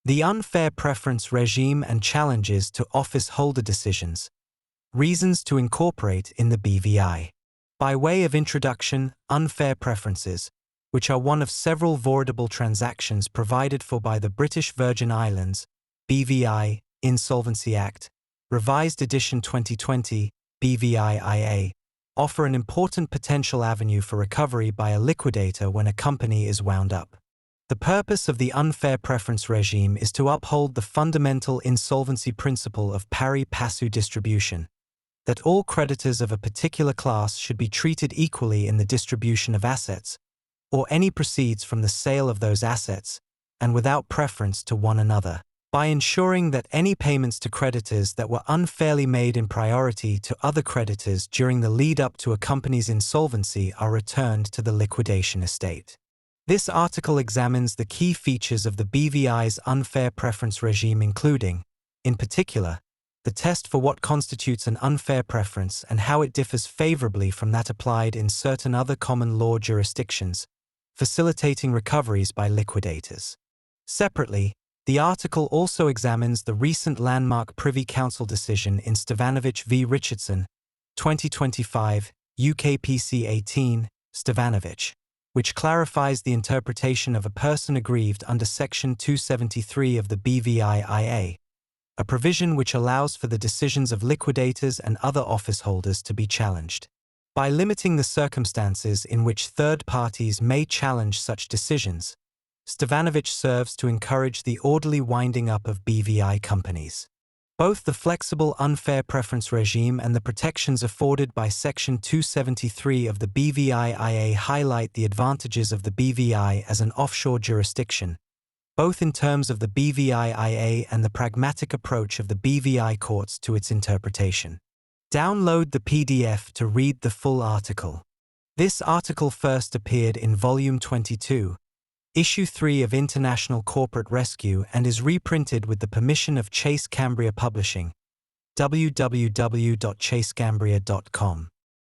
The unfair preference regime and challenges to office holder decisions. Reasons to incorporate in the BVI. By way of introduction, unfair preferences, which are one of several voidable transactions provided for by the British Virgin Islands, BVI Insolvency Act, Revised Edition 2020, BVI IA, offer an important potential avenue for recovery by a liquidator when a company is wound up. The purpose of the unfair preference regime is to uphold the fundamental insolvency principle of pari passu distribution, that all creditors of a particular class should be treated equally in the distribution of assets, or any proceeds from the sale of those assets, and without preference to one another, by ensuring that any payments to creditors that were unfairly made in priority to other creditors during the lead-up to a company's insolvency are returned to the liquidation estate. This article examines the key features of the BVI's unfair preference regime including, in particular, the test for what constitutes an unfair preference and how it differs favorably from that applied in certain other common law jurisdictions, facilitating recoveries by liquidators. Separately, the article also examines the recent landmark Privy Council decision in Stevanovic v. Richardson, 2025, UKPC 18, Stevanovic, which clarifies the interpretation of a person aggrieved under Section 273 of the BVI IA, a provision which allows for the decisions of liquidators and other office holders to be challenged. By limiting the circumstances in which third parties may challenge such decisions, Stevanovic serves to encourage the orderly winding up of BVI companies. Both the flexible unfair preference regime and the protections afforded by Section 273 of the BVI IA highlight the advantages of the BVI as an offshore jurisdiction, both in terms of the BVI IA and the pragmatic approach of the BVI courts to its interpretation. Download the PDF to read the full article. This article first appeared in Volume 22, Issue 3 of International Corporate Rescue and is reprinted with the permission of Chase Cambria Publishing, www.chasecambria.com.